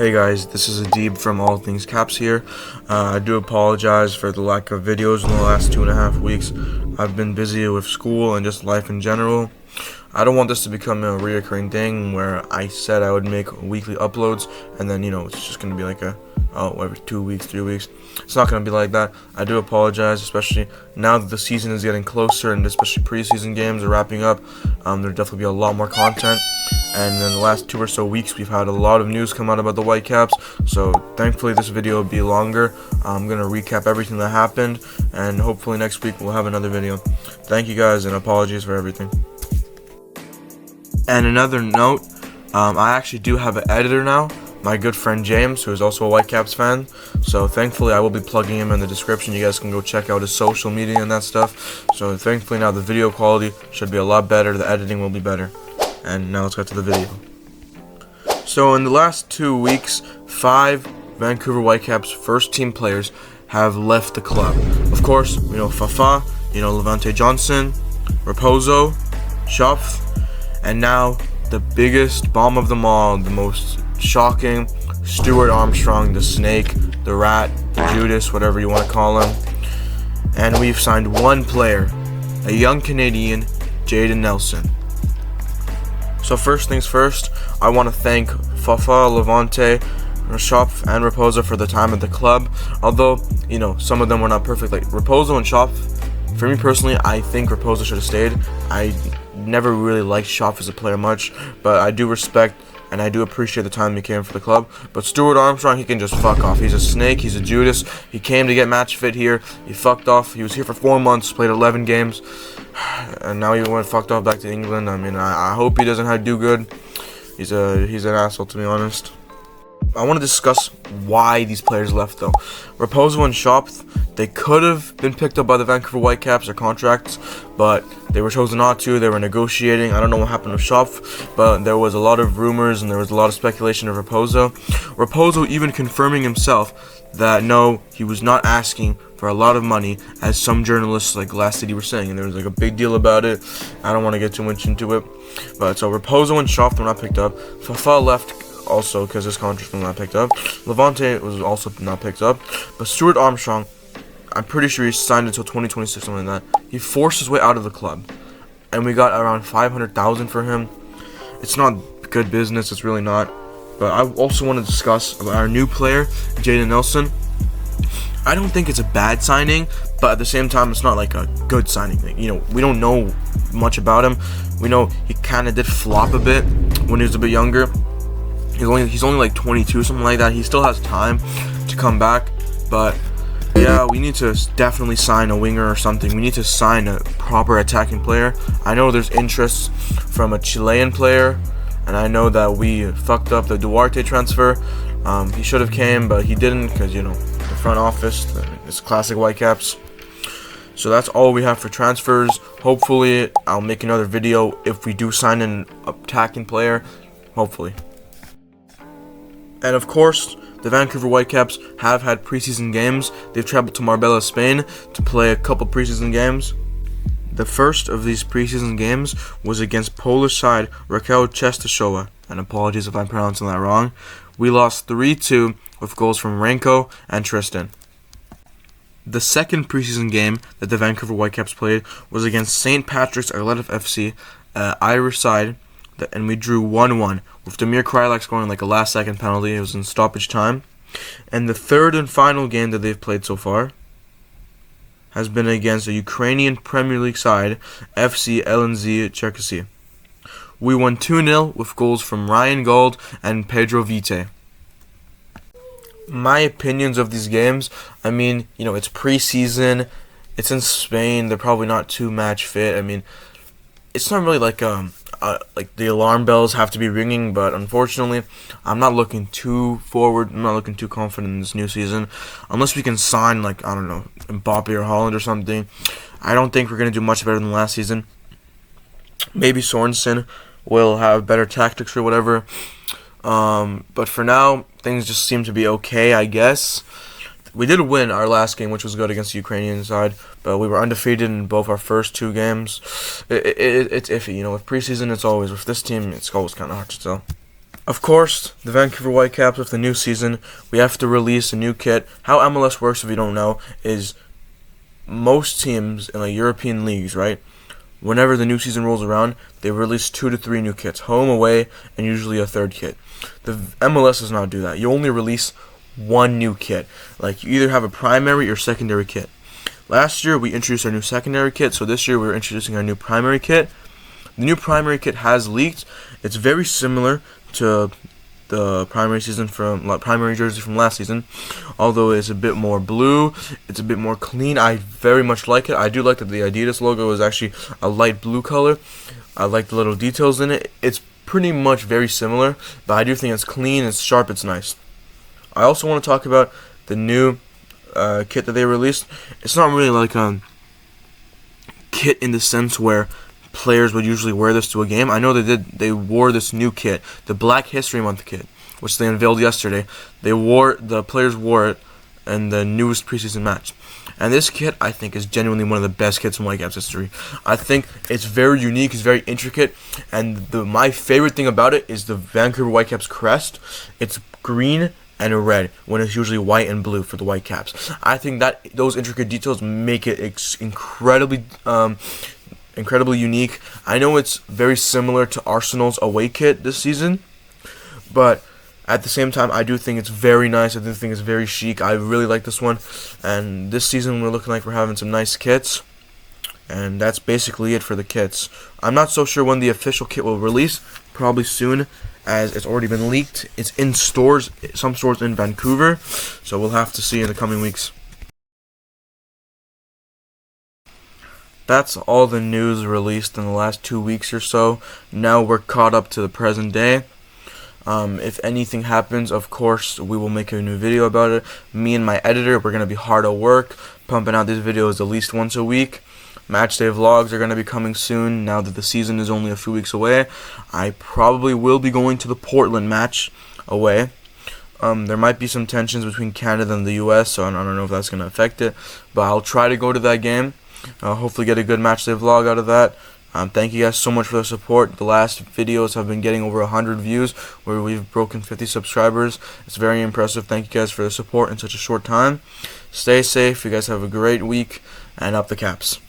Hey guys, this is Adib from All Things Caps here. I do apologize for the lack of videos in the last 2.5 weeks. I've been busy with school and just life in general. I don't want this to become a reoccurring thing where I said I would make weekly uploads and then, it's just going to be like every 2 weeks, 3 weeks. It's not going to be like that. I do apologize, especially now that the season is getting closer and especially preseason games are wrapping up. There'll definitely be a lot more content. And in the last 2 or so weeks, we've had a lot of news come out about the Whitecaps. So thankfully, this video will be longer. I'm going to recap everything that happened. And hopefully next week, we'll have another video. Thank you guys, and apologies for everything. And another note, I actually do have an editor now. My good friend James, who is also a Whitecaps fan. So thankfully, I will be plugging him in the description. You guys can go check out his social media and that stuff. So thankfully, now the video quality should be a lot better. The editing will be better. And now let's get to the video. So in the last 2 weeks, 5 Vancouver Whitecaps first team players have left the club. Of course, Fafa, Levante Johnson, Raposo, Schopf, and now the biggest bomb of them all, the most shocking, Stuart Armstrong, the snake, the rat, the Judas, whatever you want to call him. And we've signed one player, a young Canadian, Jaden Nelson. So first things first, I want to thank Fafa, Levante, Schopf, and Raposo for the time at the club. Although, some of them were not perfect. Like Raposo and Schopf, for me personally, I think Raposo should have stayed. I never really liked Schopf as a player much, but I do respect and I do appreciate the time he came for the club. But Stuart Armstrong, he can just fuck off. He's a snake. He's a Judas. He came to get match fit here. He fucked off. He was here for 4 months, played 11 games, and now he went fucked off back to England. I mean, I hope he doesn't do good. He's an asshole, to be honest. I want to discuss why these players left, though. Raposo and Schopf, they could have been picked up by the Vancouver Whitecaps, their contracts, but they were chosen not to. They were negotiating. I don't know what happened with Schopf, but there was a lot of rumors and there was a lot of speculation of Raposo. Raposo even confirming himself that no, he was not asking for a lot of money, as some journalists like Glass City were saying, and there was like a big deal about it. I don't want to get too much into it, but so Raposo and Schopf were not picked up. Fafa left also because his contract was not picked up. Levante was also not picked up, but Stuart Armstrong, I'm pretty sure he signed until 2026, something like that. He forced his way out of the club, and we got around $500,000 for him. It's not good business, it's really not. But I also want to discuss about our new player, Jaden Nelson. I don't think it's a bad signing, but at the same time, it's not like a good signing. We don't know much about him. We know he kind of did flop a bit when he was a bit younger. He's only like 22, something like that. He still has time to come back, but yeah, we need to definitely sign a winger or something. We need to sign a proper attacking player. I know there's interest from a Chilean player, and I know that we fucked up the Duarte transfer. He should have came, but he didn't because, the front office, it's classic Whitecaps. So that's all we have for transfers. Hopefully, I'll make another video if we do sign an attacking player. Hopefully. And of course, the Vancouver Whitecaps have had preseason games. They've traveled to Marbella, Spain to play a couple preseason games. The first of these preseason games was against Polish side Raquel Czestochowa, and apologies if I'm pronouncing that wrong. We lost 3-2 with goals from Renko and Tristan. The second preseason game that the Vancouver Whitecaps played was against St. Patrick's Arleta FC, Irish side, and we drew 1-1 with Damir Krylak scoring like a last-second penalty. It was in stoppage time. And the third and final game that they've played so far has been against a Ukrainian Premier League side, FC LNZ Cherkasy. We won 2-0 with goals from Ryan Gold and Pedro Vite. My opinions of these games, I mean, it's preseason, it's in Spain, they're probably not too match fit. I mean, it's not really like the alarm bells have to be ringing, but unfortunately, I'm not looking too forward. I'm not looking too confident in this new season, unless we can sign Mbappe or Holland or something. I don't think we're gonna do much better than last season. Maybe Sorensen will have better tactics or whatever. But for now, things just seem to be okay, I guess. We did win our last game, which was good against the Ukrainian side, but we were undefeated in both our first 2 games. It's iffy, with preseason, it's always, with this team, it's always kind of hard to tell. Of course, the Vancouver Whitecaps with the new season, we have to release a new kit. How MLS works, if you don't know, is most teams in the European leagues, right? Whenever the new season rolls around, they release 2 to 3 new kits, home, away, and usually a third kit. The MLS does not do that. You only release one new kit. Like, you either have a primary or secondary kit. Last year, we introduced our new secondary kit, so this year we're introducing our new primary kit. The new primary kit has leaked. It's very similar to the primary jersey from last season, although it's a bit more blue, it's a bit more clean. I very much like it. I do like that the Adidas logo is actually a light blue color. I like the little details in it. It's pretty much very similar, but I do think it's clean, it's sharp, it's nice. I also want to talk about the new kit that they released. It's not really like a kit in the sense where players would usually wear this to a game. I know they wore this new kit, the Black History Month kit, which they unveiled yesterday. The players wore it in the newest preseason match. And this kit, I think, is genuinely one of the best kits in Whitecaps history. I think it's very unique, it's very intricate, and my favorite thing about it is the Vancouver Whitecaps crest. It's green and red when it's usually white and blue for the Whitecaps. I think that those intricate details make it incredibly unique. I know it's very similar to Arsenal's away kit this season, but at the same time, I do think it's very nice. I do think it's very chic. I really like this one, and this season we're looking like we're having some nice kits, and that's basically it for the kits. I'm not so sure when the official kit will release, probably soon, as it's already been leaked. It's in stores, some stores in Vancouver, so we'll have to see in the coming weeks. That's all the news released in the last 2 weeks or so. Now we're caught up to the present day. If anything happens, of course, we will make a new video about it. Me and my editor, we're going to be hard at work, pumping out these videos at least once a week. Matchday vlogs are going to be coming soon, now that the season is only a few weeks away. I probably will be going to the Portland match away. There might be some tensions between Canada and the US, so I don't know if that's going to affect it. But I'll try to go to that game. Hopefully get a good matchday vlog out of that. Thank you guys so much for the support. The last videos have been getting over 100 views, where we've broken 50 subscribers. It's very impressive. Thank you guys for the support in such a short time. Stay safe. You guys have a great week, and up the Caps.